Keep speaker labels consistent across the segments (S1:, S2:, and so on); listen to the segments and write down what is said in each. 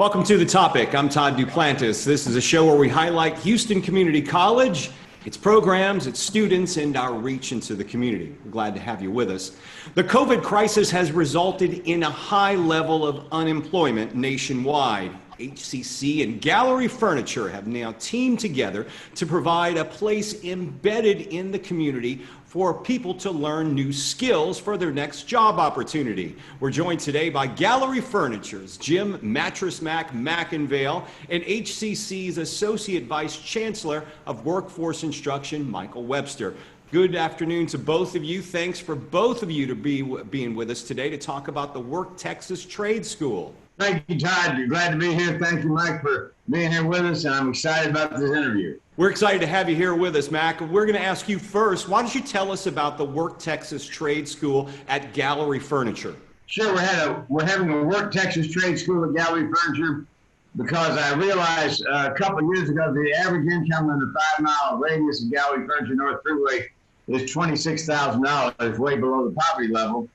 S1: Welcome to The Topic. I'm Todd Duplantis. This is a show where we highlight Houston Community College, its programs, its students, and our reach into the community. We're glad to have you with us. The COVID crisis has resulted in a high level of unemployment nationwide. Hcc and Gallery Furniture have now teamed together to provide a place embedded in the community for people to learn new skills for their next job opportunity. We're joined today by Gallery Furniture's Jim Mattress Mack McIngvale and Hcc's Associate Vice Chancellor of Workforce Instruction, Michael Webster. Good afternoon to both of you. Thanks for both of you to being with us today to talk about the Work Texas Trade School.
S2: Thank you, Todd. Glad to be here. Thank you, Mike, for being here with us, and I'm excited about this interview.
S1: We're excited to have you here with us, Mac. We're going to ask you first, why don't you tell us about the Work Texas Trade School at Gallery Furniture?
S2: Sure, we're having a Work Texas Trade School at Gallery Furniture because I realized a couple of years ago the average income in the 5-mile radius of Gallery Furniture North Freeway is $26,000, way below the poverty level.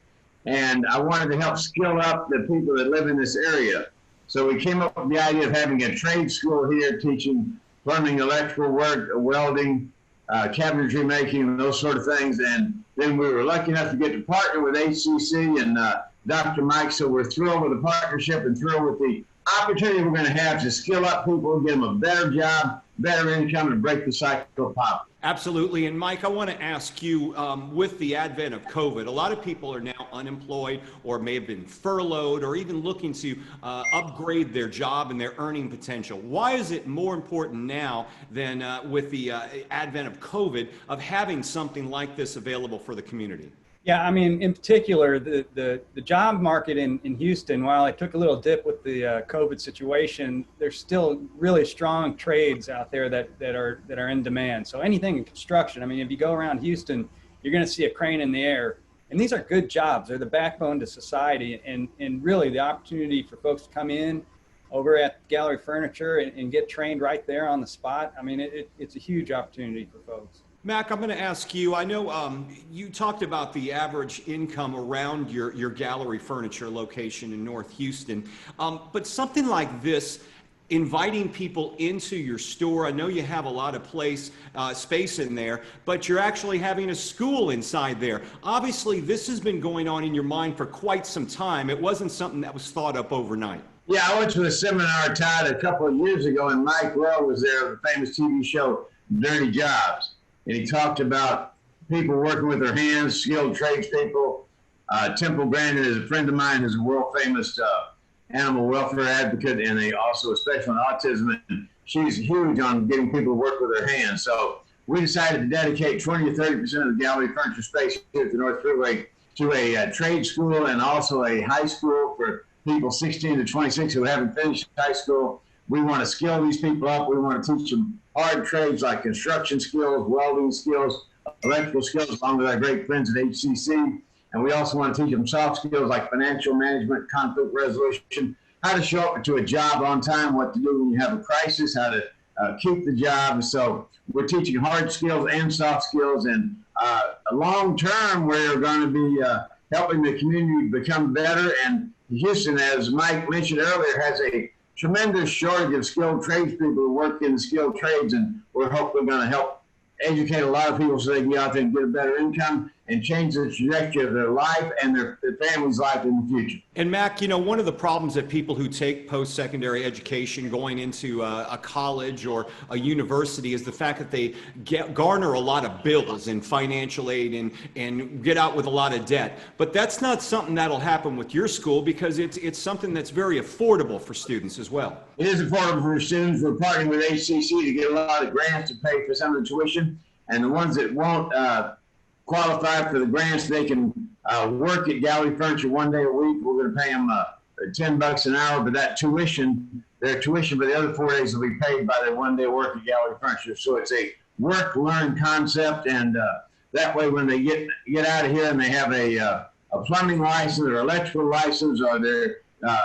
S2: And I wanted to help skill up the people that live in this area. So we came up with the idea of having a trade school here teaching plumbing, electrical work, welding, cabinetry making, and those sort of things. And then we were lucky enough to get to partner with Hcc and Dr. Mike. So we're thrilled with the partnership and thrilled with the opportunity we're going to have to skill up people, give them a better job, better income, and break the cycle of poverty.
S1: Absolutely. And Mike, I want to ask you, with the advent of COVID, a lot of people are now unemployed or may have been furloughed or even looking to upgrade their job and their earning potential. Why is it more important now than with the advent of COVID of having something like this available for the community?
S3: Yeah, I mean, in particular, the job market in Houston, while it took a little dip with the COVID situation, there's still really strong trades out there that are in demand. So anything in construction, I mean, if you go around Houston, you're going to see a crane in the air. And these are good jobs. They're the backbone to society. And really the opportunity for folks to come in over at Gallery Furniture and get trained right there on the spot. I mean, it's a huge opportunity for folks.
S1: Mac, I'm going to ask you, I know you talked about the average income around your Gallery Furniture location in North Houston, but something like this, inviting people into your store, I know you have a lot of space in there, but you're actually having a school inside there. Obviously, this has been going on in your mind for quite some time. It wasn't something that was thought up overnight.
S2: Yeah, I went to a seminar, Todd, a couple of years ago, and Mike Rowe was there, the famous TV show, Dirty Jobs. And he talked about people working with their hands, skilled tradespeople. Temple Grandin is a friend of mine who's a world-famous animal welfare advocate and also a special in autism. And she's huge on getting people to work with their hands. So we decided to dedicate 20 to 30% of the Gallery Furniture space here at the North Freeway to a trade school and also a high school for people 16 to 26 who haven't finished high school. We want to skill these people up. We want to teach them hard trades like construction skills, welding skills, electrical skills, along with our great friends at Hcc. And we also want to teach them soft skills like financial management, conflict resolution, how to show up to a job on time, what to do when you have a crisis, how to keep the job. So we're teaching hard skills and soft skills. And long term, we're going to be helping the community become better. And Houston, as Mike mentioned earlier, has a tremendous shortage of skilled tradespeople who work in the skilled trades, and we're hopefully going to help educate a lot of people so they can get out there and get a better income and change the trajectory of their life and their family's life in the future.
S1: And Mac, you know, one of the problems that people who take post-secondary education going into a college or a university is the fact that they garner a lot of bills and financial aid and get out with a lot of debt. But that's not something that'll happen with your school because it's something that's very affordable for students as well.
S2: It is affordable for students. We're partnering with Hcc to get a lot of grants to pay for some of the tuition. And the ones that won't qualify for the grants, they can work at Gallery Furniture 1 day a week. We're going to pay them $10 an hour, but that tuition, their tuition for the other 4 days will be paid by their 1 day work at Gallery Furniture. So it's a work-learn concept, and that way when they get out of here and they have a plumbing license or electrical license or they're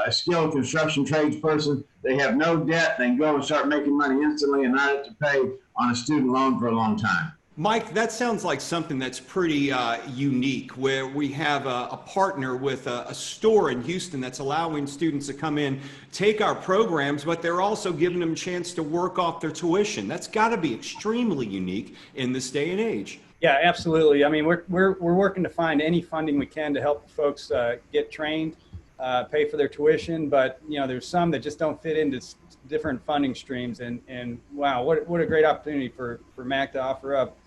S2: a skilled construction trades person, they have no debt. They can go and start making money instantly and not have to pay on a student loan for a long time.
S1: Mike, that sounds like something that's pretty unique, where we have a partner with a store in Houston that's allowing students to come in, take our programs, but they're also giving them a chance to work off their tuition. That's got to be extremely unique in this day and age.
S3: Yeah, absolutely. I mean, we're working to find any funding we can to help folks get trained, pay for their tuition, but there's some that just don't fit into different funding streams, and wow, what a great opportunity for Mack to offer up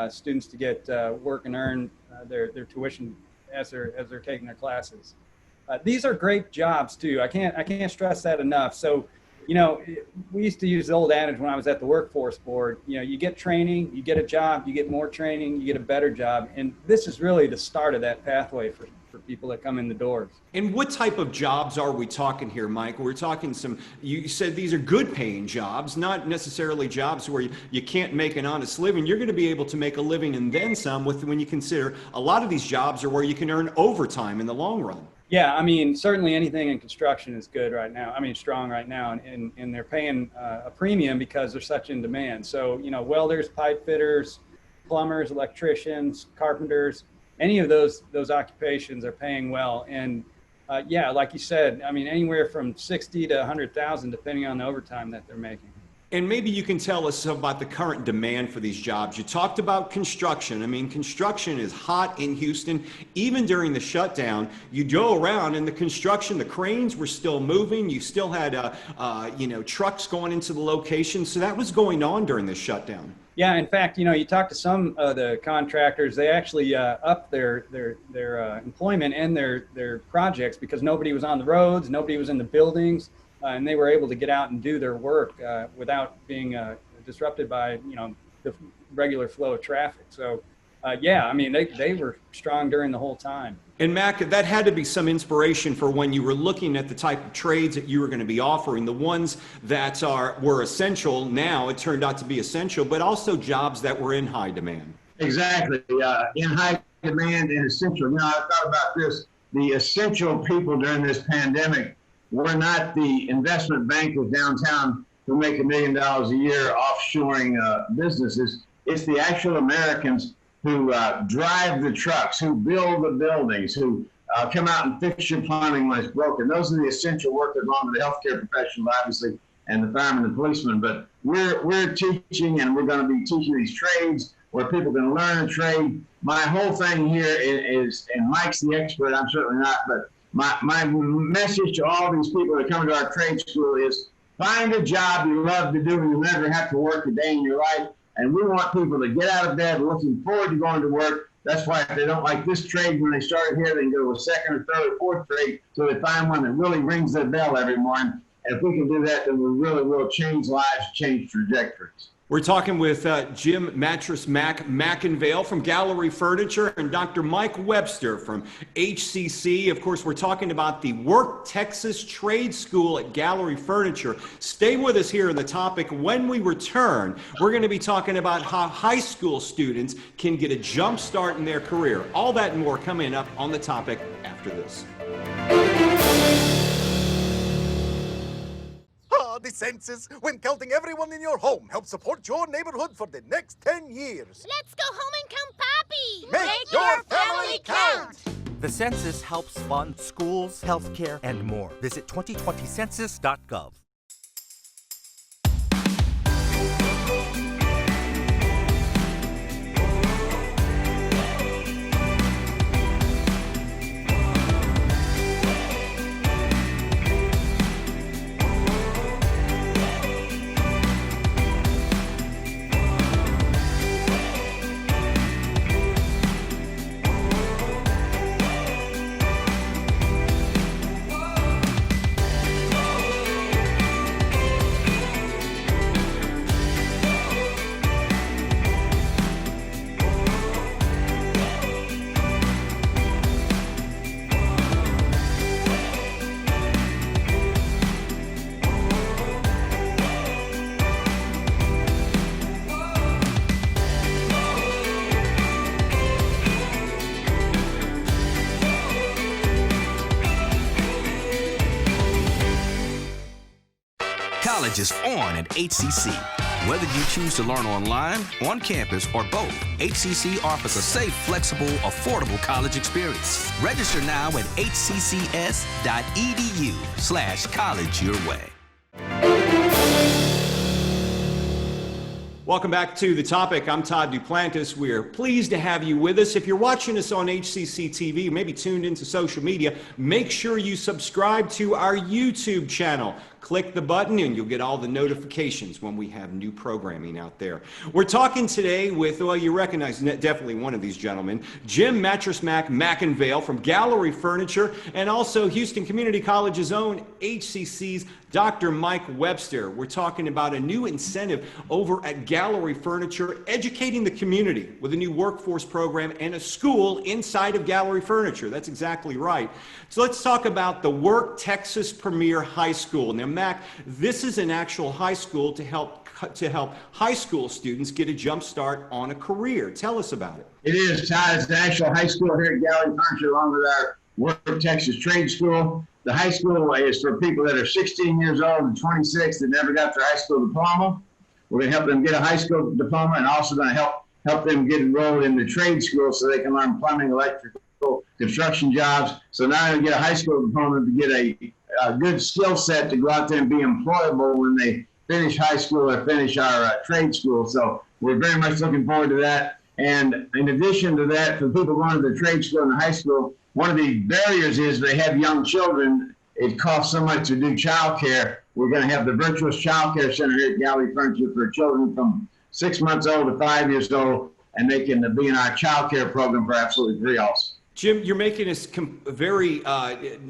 S3: students to get work and earn their tuition as they're taking their classes. These are great jobs too. I can't stress that enough. So, we used to use the old adage when I was at the workforce board. You get training, you get a job, you get more training, you get a better job, and this is really the start of that pathway for people that come in the doors.
S1: And what type of jobs are we talking here, Mike? We're talking you said these are good paying jobs, not necessarily jobs where you can't make an honest living. You're going to be able to make a living and then some when you consider a lot of these jobs are where you can earn overtime in the long run.
S3: Yeah, I mean, certainly anything in construction is good right now. I mean, strong right now, and they're paying a premium because they're such in demand. So, welders, pipe fitters, plumbers, electricians, carpenters, any of those occupations are paying well. And yeah, like you said, I mean, anywhere from 60 to 100,000, depending on the overtime that they're making.
S1: And maybe you can tell us about the current demand for these jobs. You talked about construction. I mean, construction is hot in Houston. Even during the shutdown, you go around and the cranes were still moving. You still had, trucks going into the location. So that was going on during the shutdown.
S3: Yeah, in fact, you talk to some of the contractors, they actually upped their employment and their projects because nobody was on the roads, nobody was in the buildings. And they were able to get out and do their work without being disrupted by the regular flow of traffic. So yeah, I mean they were strong during the whole time.
S1: And Mack, that had to be some inspiration for when you were looking at the type of trades that you were going to be offering, the ones that were essential. Now it turned out to be essential, but also jobs that were in high demand.
S2: Exactly, in high demand and essential. I thought about this: the essential people during this pandemic. We're not the investment bankers downtown who make $1 million a year offshoring businesses. It's the actual Americans who drive the trucks, who build the buildings, who come out and fix your plumbing when it's broken. Those are the essential workers, along with the healthcare professionals, obviously, and the firemen and policemen. But we're teaching, and we're going to be teaching these trades where people can learn a trade. My whole thing here is, and Mike's the expert, I'm certainly not, but my message to all these people that come to our trade school is find a job you love to do and you'll never have to work a day in your life. And we want people to get out of bed looking forward to going to work. That's why if they don't like this trade when they started here, they can go to a second or third or fourth trade so they find one that really rings their bell every morning. And if we can do that, then we really will change lives, change trajectories.
S1: We're talking with Jim Mattress Mack McIngvale from Gallery Furniture and Dr. Mike Webster from HCC. Of course, we're talking about the Work Texas Trade School at Gallery Furniture. Stay with us here in the topic. When we return, we're going to be talking about how high school students can get a jump start in their career. All that and more coming up on the topic after this.
S4: The census, when counting everyone in your home, helps support your neighborhood for the next 10 years.
S5: Let's go home and count Pappy!
S4: Make your family count!
S6: The census helps fund schools, healthcare, and more. Visit 2020census.gov.
S7: College is on at HCC. Whether you choose to learn online, on campus, or both, HCC offers a safe, flexible, affordable college experience. Register now at hccs.edu/college your way.
S1: Welcome back to The Topic. I'm Todd Duplantis. We're pleased to have you with us. If you're watching us on HCC TV, maybe tuned into social media, make sure you subscribe to our YouTube channel. Click the button and you'll get all the notifications when we have new programming out there. We're talking today with, well, you recognize definitely one of these gentlemen, Jim Mattress Mack McIngvale from Gallery Furniture, and also Houston Community College's own HCC's Dr. Mike Webster. We're talking about a new incentive over at Gallery Furniture, educating the community with a new workforce program and a school inside of Gallery Furniture. That's exactly right. So let's talk about the Work Texas Premier High School. Now, Mac, this is an actual high school to help high school students get a jump start on a career. Tell us about it.
S2: It is, Todd. It's an actual high school here at Gallery Furniture, along with our Work Texas Trade School. The high school is for people that are 16 years old and 26 that never got their high school diploma. We're going to help them get a high school diploma, and also going to help them get enrolled in the trade school so they can learn plumbing, electrical, construction jobs. So now they're going to get a high school diploma to get a good skill set to go out there and be employable when they finish high school or finish our trade school. So we're very much looking forward to that. And in addition to that, for people going to the trade school and the high school, one of the barriers is they have young children. It costs so much to do child care. We're going to have the Virtuous Child Care Center here at Gallery Furniture for children from 6 months old to 5 years old, and they can be in our child care program for absolutely free also.
S1: Jim, you're making this very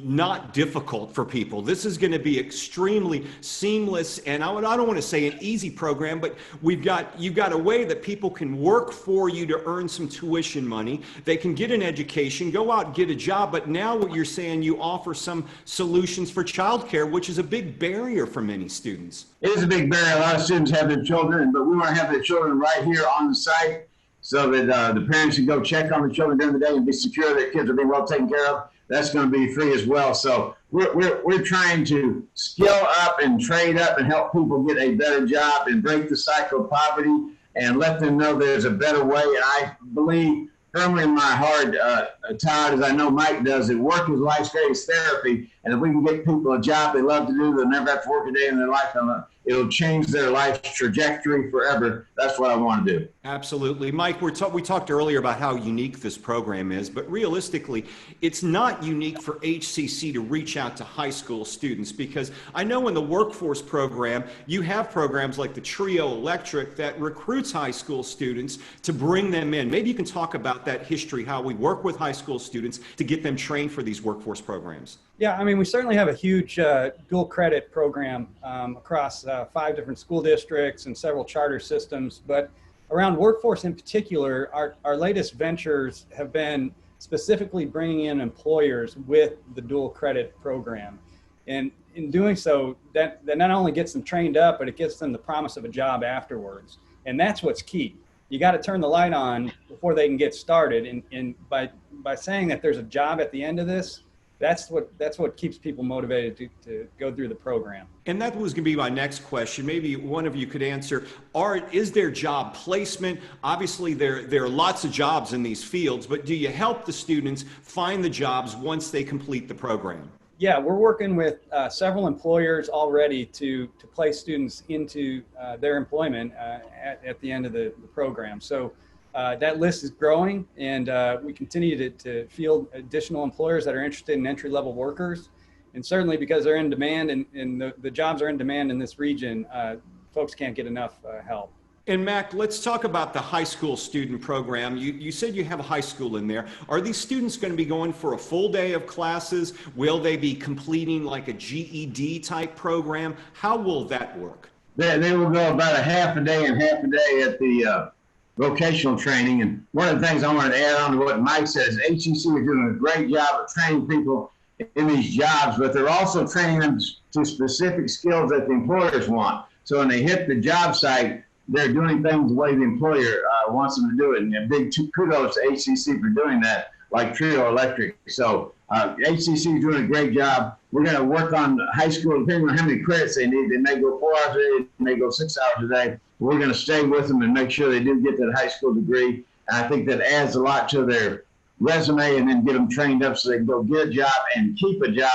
S1: not difficult for people. This is going to be extremely seamless, and I don't want to say an easy program, but you've got a way that people can work for you to earn some tuition money. They can get an education, go out and get a job, but now what you're saying, you offer some solutions for childcare, which is a big barrier for many students.
S2: It is a big barrier. A lot of students have their children, but we want to have their children right here on the site, so that the parents can go check on the children during the day and be secure that kids are being well taken care of. That's going to be free as well. So we're trying to skill up and trade up and help people get a better job and break the cycle of poverty and let them know there's a better way. And I believe firmly in my heart, Todd, as I know Mike does, that work is life's greatest therapy. And if we can get people a job they love to do, they'll never have to work a day in their life. It'll change their life's trajectory forever. That's what I want to do.
S1: Absolutely. Mike, we talked earlier about how unique this program is, but realistically, it's not unique for HCC to reach out to high school students, because I know in the workforce program, you have programs like the Trio Electric that recruits high school students to bring them in. Maybe you can talk about that history, how we work with high school students to get them trained for these workforce programs.
S3: Yeah, I mean, we certainly have a huge dual credit program across 5 different school districts and several charter systems. But around workforce in particular, our latest ventures have been specifically bringing in employers with the dual credit program. And in doing so, that not only gets them trained up, but it gets them the promise of a job afterwards. And that's what's key. You got to turn the light on before they can get started. And by saying that there's a job at the end of this, that's what keeps people motivated to go through the program.
S1: And that was going to be my next question. Maybe one of you could answer. Is there job placement? Obviously, there are lots of jobs in these fields, but do you help the students find the jobs once they complete the program?
S3: Yeah, we're working with several employers already to place students into their employment at the end of the program. So that list is growing, and we continue to field additional employers that are interested in entry-level workers. And certainly because they're in demand and the jobs are in demand in this region, folks can't get enough help.
S1: And Mac, let's talk about the high school student program. You said you have a high school in there. Are these students going to be going for a full day of classes? Will they be completing like a GED type program? How will that work?
S2: They will go about a half a day and half a day at the vocational training. And one of the things I wanted to add on to what Mike says, HCC is doing a great job of training people in these jobs, but they're also training them to specific skills that the employers want. So when they hit the job site, they're doing things the way the employer wants them to do it. And big kudos to HCC for doing that, like Trio Electric. So HCC is doing a great job. We're going to work on high school, depending on how many credits they need. They may go 4 hours a day, they may go 6 hours a day. we're going to stay with them and make sure they do get that high school degree. And I think that adds a lot to their resume, and then get them trained up so they can go get a job and keep a job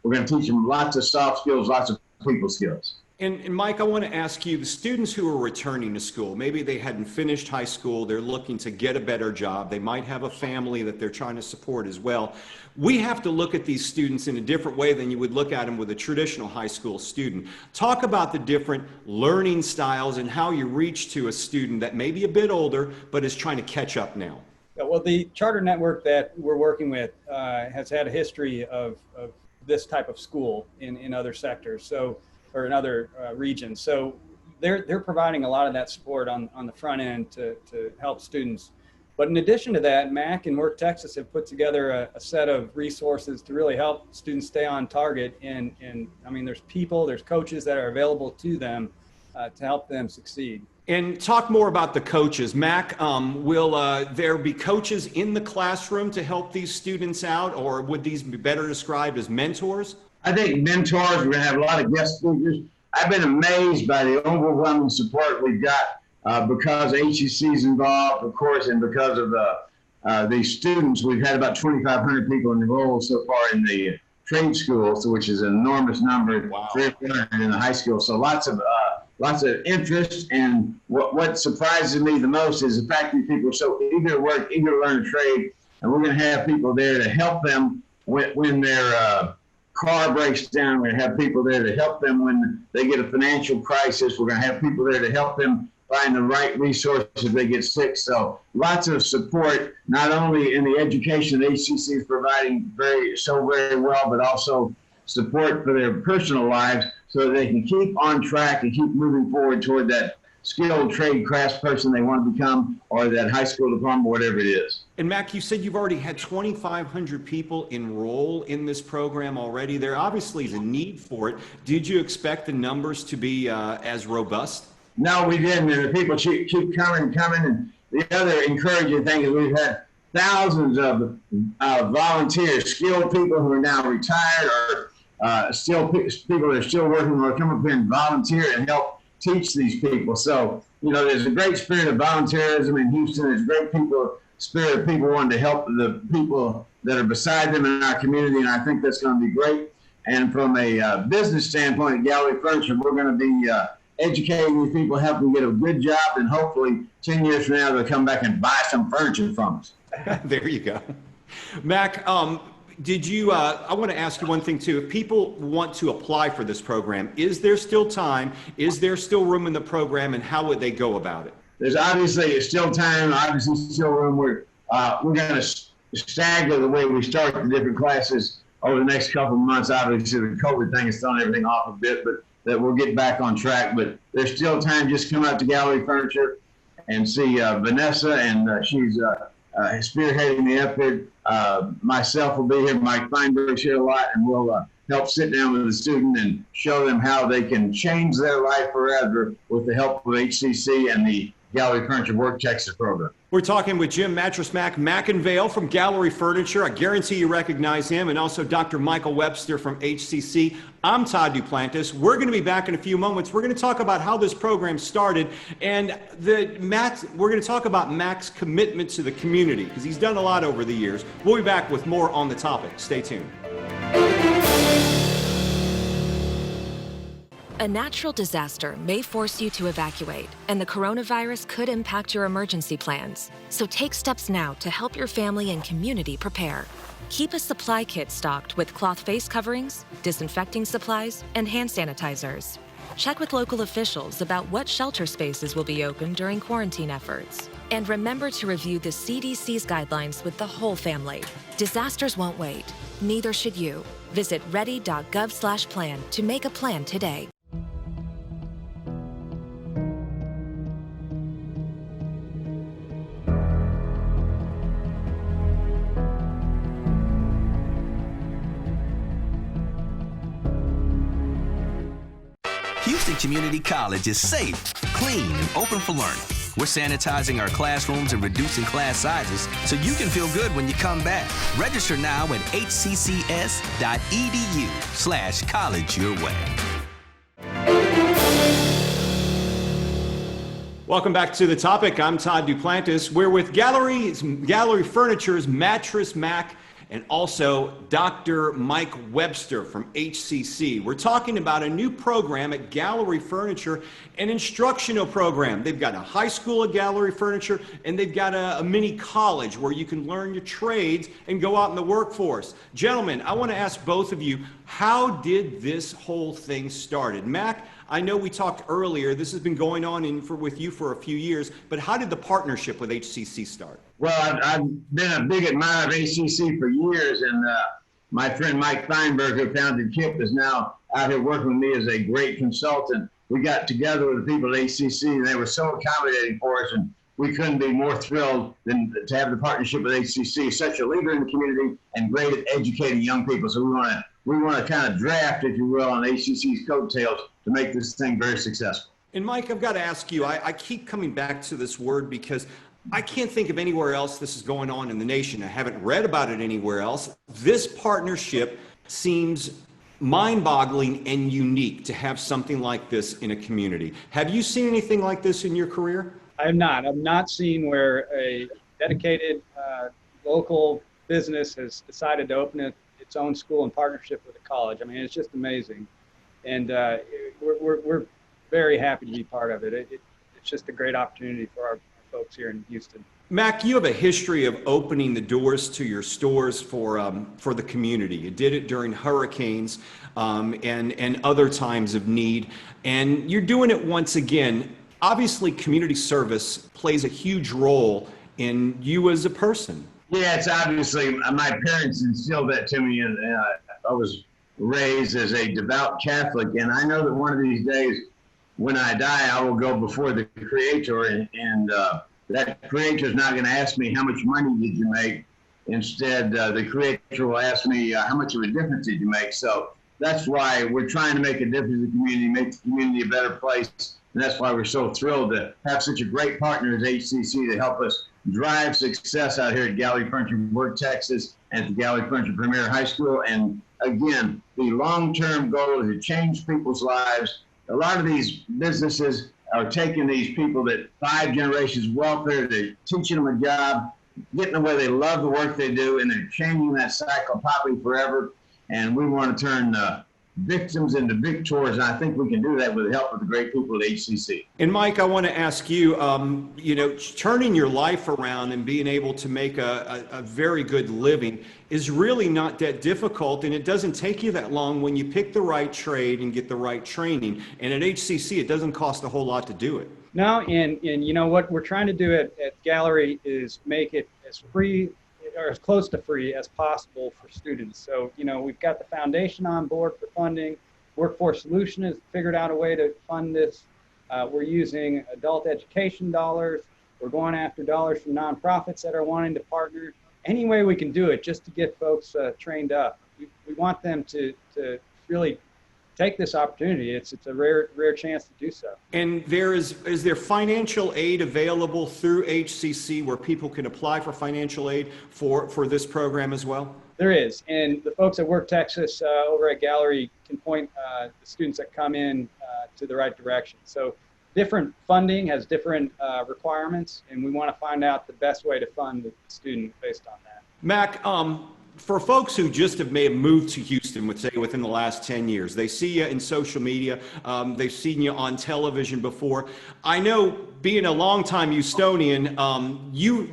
S2: we're going to teach them lots of soft skills, lots of people skills.
S1: And Mike, I want to ask you, the students who are returning to school, maybe they hadn't finished high school, they're looking to get a better job, they might have a family that they're trying to support as well. We have to look at these students in a different way than you would look at them with a traditional high school student. Talk about the different learning styles and how you reach to a student that may be a bit older, but is trying to catch up now.
S3: Well, the charter network that we're working with has had a history of this type of school in other sectors, or in other regions. So they're providing a lot of that support on the front end to help students. But in addition to that, Mack and Work Texas have put together a set of resources to really help students stay on target. And I mean, there's coaches that are available to them to help them succeed.
S1: And talk more about the coaches. Mack, will there be coaches in the classroom to help these students out, or would these be better described as mentors?
S2: I think mentors, we're going to have a lot of guest speakers. I've been amazed by the overwhelming support we've got because Hcc is involved, of course, and because of the students. We've had about 2,500 people enrolled so far in the trade school, which is an enormous number. Wow. 300 in the high school. So lots of interest. And what surprises me the most is the fact that people are so eager to work, eager to learn a trade, and we're going to have people there to help them when their car breaks down. We're going to have people there to help them when they get a financial crisis. We're going to have people there to help them find the right resources if they get sick. So lots of support, not only in the education that Hcc is providing very well, but also support for their personal lives so that they can keep on track and keep moving forward toward that skilled trade crafts person they want to become, or that high school diploma, whatever it is.
S1: And Mack, you said you've already had 2,500 people enroll in this program already. There obviously is a need for it. Did you expect the numbers to be as robust?
S2: No, we didn't. And the people keep coming. And the other encouraging thing is we've had thousands of volunteers, skilled people who are now retired, or still people that are still working will come up here and volunteer and help teach these people. So, there's a great spirit of volunteerism in Houston. There's a great spirit of people wanting to help the people that are beside them in our community, and I think that's going to be great. And from a business standpoint at Gallery Furniture, we're going to be educating these people, helping them get a good job, and hopefully 10 years from now they'll come back and buy some furniture from us.
S1: There you go. Mack, I want to ask you one thing too. If people want to apply for this program, is there still time? Is there still room in the program, and how would they go about it?
S2: There's obviously still time, obviously still room. We're going to stagger the way we start the different classes over the next couple of months. Obviously the COVID thing has thrown everything off a bit, but that we'll get back on track. But there's still time. Just come out to Gallery Furniture and see Vanessa, and she's spearheading the effort. Myself will be here. Mike Feinberg's here a lot, and we'll help sit down with the student and show them how they can change their life forever with the help of Hcc and the Gallery Furniture Work Texas program.
S1: We're talking with Jim Mattress Mack McIngvale from Gallery Furniture. I guarantee you recognize him, and also Dr. Michael Webster from Hcc. I'm Todd Duplantis. We're going to be back in a few moments. We're going to talk about how this program started, and we're going to talk about Mack's commitment to the community, because he's done a lot over the years. We'll be back with more on the topic. Stay tuned.
S8: A natural disaster may force you to evacuate, and the coronavirus could impact your emergency plans. So take steps now to help your family and community prepare. Keep a supply kit stocked with cloth face coverings, disinfecting supplies, and hand sanitizers. Check with local officials about what shelter spaces will be open during quarantine efforts. And remember to review the CDC's guidelines with the whole family. Disasters won't wait. Neither should you. Visit ready.gov/plan to make a plan today.
S7: Houston Community College is safe, clean, and open for learning. We're sanitizing our classrooms and reducing class sizes so you can feel good when you come back. Register now at hccs.edu/college your way.
S1: Welcome back to The Topic. I'm Todd Duplantis. We're with Gallery Furniture's Mattress Mack and also Dr. Mike Webster from HCC. We're talking about a new program at Gallery Furniture, an instructional program. They've got a high school at Gallery Furniture, and they've got a mini college where you can learn your trades and go out in the workforce. Gentlemen, I want to ask both of you, how did this whole thing started? Mac, I know we talked earlier, this has been going on with you for a few years, but how did the partnership with HCC start?
S2: Well, I've been a big admirer of HCC for years, and my friend Mike Feinberg, who founded KIP, is now out here working with me as a great consultant. We got together with the people at HCC, and they were so accommodating for us, and we couldn't be more thrilled than to have the partnership with HCC, such a leader in the community and great at educating young people. So we want to kind of draft, if you will, on HCC's coattails to make this thing very successful.
S1: And Mike, I've got to ask you, I keep coming back to this word because I can't think of anywhere else this is going on in the nation. I haven't read about it anywhere else. This partnership seems mind-boggling and unique to have something like this in a community. Have you seen anything like this in your career?
S3: I have not. I've not seen where a dedicated local business has decided to open its own school in partnership with a college. I mean, it's just amazing. And we're very happy to be part of it. It's just a great opportunity for our folks here in Houston.
S1: Mac, you have a history of opening the doors to your stores for the community. You did it during hurricanes and other times of need, and you're doing it once again. Obviously, community service plays a huge role in you as a person.
S2: Yeah, it's obviously, my parents instilled that to me, and I was raised as a devout Catholic, and I know that one of these days when I die, I will go before the Creator, and that Creator is not going to ask me how much money did you make. Instead, the Creator will ask me how much of a difference did you make. So that's why we're trying to make a difference in the community, make the community a better place, and that's why we're so thrilled to have such a great partner as HCC to help us drive success out here at Gallery Furniture Work, Texas, and at the Gallery Furniture Premier High School. And again, the long-term goal is to change people's lives. A lot of these businesses are taking these people that 5 generations welfare, they're teaching them a job, getting them where they love the work they do, and they're changing that cycle probably forever. And we want to turn victims into victors, and I think we can do that with the help of the great people at HCC.
S1: And Mike, I want to ask you, turning your life around and being able to make a very good living is really not that difficult, and it doesn't take you that long when you pick the right trade and get the right training. And at HCC, it doesn't cost a whole lot to do it.
S3: No, and you know what we're trying to do at Gallery is make it as free or as close to free as possible for students. So, we've got the foundation on board for funding. Workforce Solution has figured out a way to fund this. We're using adult education dollars. We're going after dollars from nonprofits that are wanting to partner. Any way we can do it just to get folks trained up. We want them to really take this opportunity. It's a rare chance to do so.
S1: And is there financial aid available through HCC where people can apply for financial aid for this program as well?
S3: There is, and the folks at Work Texas over at Gallery can point the students that come in to the right direction. So different funding has different requirements, and we want to find out the best way to fund the student based on that.
S1: Mac, for folks who may have moved to Houston, within the last 10 years, they see you in social media, they've seen you on television before. I know, being a longtime Houstonian,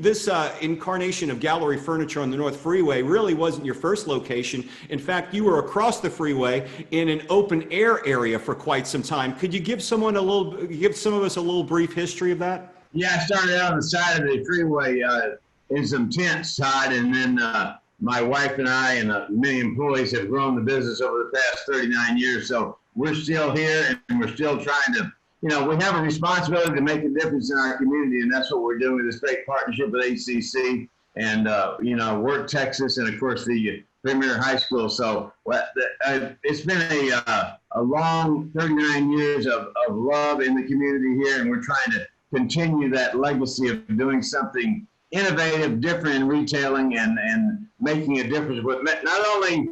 S1: this incarnation of Gallery Furniture on the North Freeway really wasn't your first location. In fact, you were across the freeway in an open air area for quite some time. Could you give some of us a little brief history of that?
S2: Yeah, I started out on the side of the freeway in some tents, Todd, and then my wife and I and many employees have grown the business over the past 39 years. So we're still here, and we're still trying to, we have a responsibility to make a difference in our community, and that's what we're doing with this great partnership with HCC and, Work Texas, and of course the Premier High School. So it's been a long 39 years of love in the community here, and we're trying to continue that legacy of doing something innovative, different in retailing, and making a difference with not only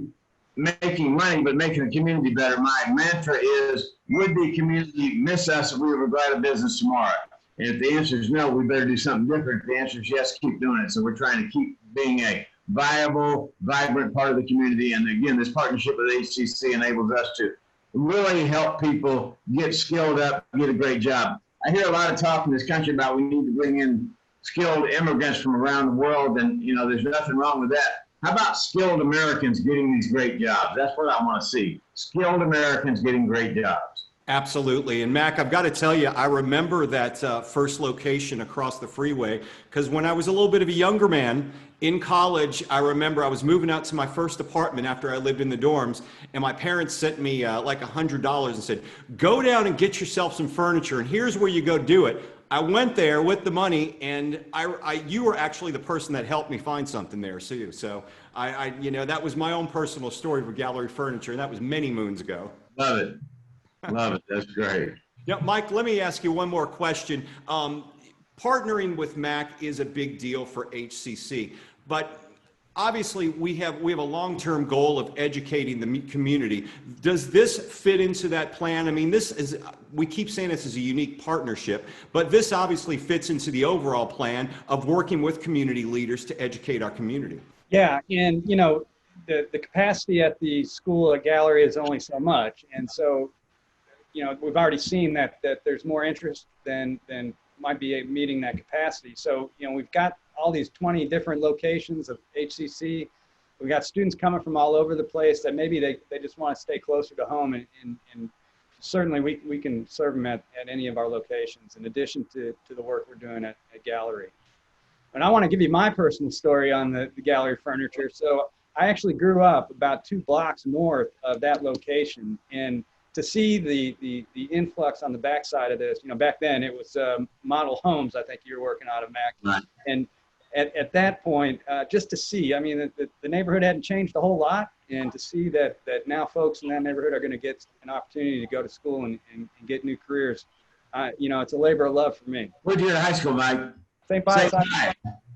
S2: making money, but making the community better. My mantra is, would the community miss us if we were out of business tomorrow? And if the answer is no, we better do something different. If the answer is yes, keep doing it. So we're trying to keep being a viable, vibrant part of the community. And again, this partnership with HCC enables us to really help people get skilled up, get a great job. I hear a lot of talk in this country about we need to bring in skilled immigrants from around the world, and there's nothing wrong with that. How about skilled Americans getting these great jobs? That's what I want to see. Skilled Americans getting great jobs.
S1: Absolutely. And Mac, I've got to tell you, I remember that first location across the freeway, because when I was a little bit of a younger man in college, I remember I was moving out to my first apartment after I lived in the dorms, and my parents sent me like $100 and said, go down and get yourself some furniture, and here's where you go do it. I went there with the money, and you were actually the person that helped me find something there too. So that was my own personal story for Gallery Furniture, and that was many moons ago.
S2: Love it. Love it. That's great.
S1: Yeah, Mike, let me ask you one more question. Partnering with Mac is a big deal for HCC, but obviously we have a long-term goal of educating the community. Does this fit into that plan? I mean, we keep saying this is a unique partnership, but this obviously fits into the overall plan of working with community leaders to educate our community.
S3: Yeah, and the capacity at the school at Gallery is only so much, and so we've already seen that there's more interest than might be meeting that capacity. So we've got all these 20 different locations of HCC. We've got students coming from all over the place that maybe they just want to stay closer to home, and certainly we can serve them at any of our locations in addition to the work we're doing at Gallery. And I want to give you my personal story on the Gallery Furniture. So I actually grew up about 2 blocks north of that location, and to see the influx on the backside of this, back then it was model homes, I think you were working out of, Mac.
S2: Right.
S3: And at that point, just to see, I mean, the neighborhood hadn't changed a whole lot, and to see that now folks in that neighborhood are going to get an opportunity to go to school and get new careers, it's a labor of love for me.
S2: Where'd you go to high school, Mike?
S3: St. Pius.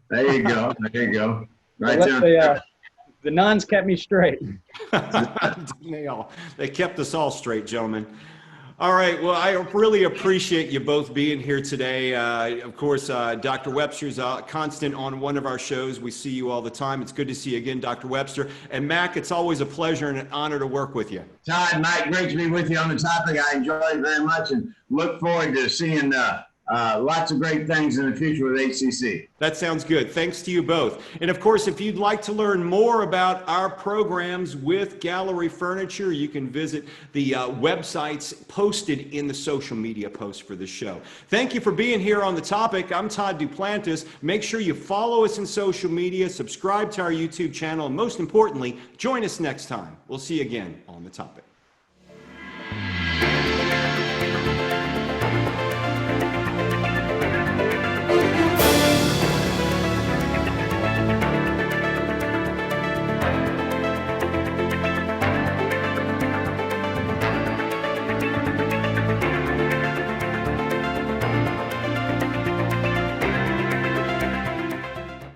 S2: There you go. There you go. Right there.
S3: The nuns kept me straight.
S1: They kept us all straight, gentlemen. All right. Well, I really appreciate you both being here today. Of course, Dr. Webster's constant on one of our shows. We see you all the time. It's good to see you again, Dr. Webster. And Mac, it's always a pleasure and an honor to work with you.
S2: Todd, Mike, great to be with you on the topic. I enjoy it very much and look forward to seeing lots of great things in the future with HCC.
S1: That sounds good. Thanks to you both. And of course, if you'd like to learn more about our programs with Gallery Furniture, you can visit the websites posted in the social media posts for the show. Thank you for being here on the topic. I'm Todd Duplantis. Make sure you follow us in social media, subscribe to our YouTube channel, and most importantly, join us next time. We'll see you again on the topic.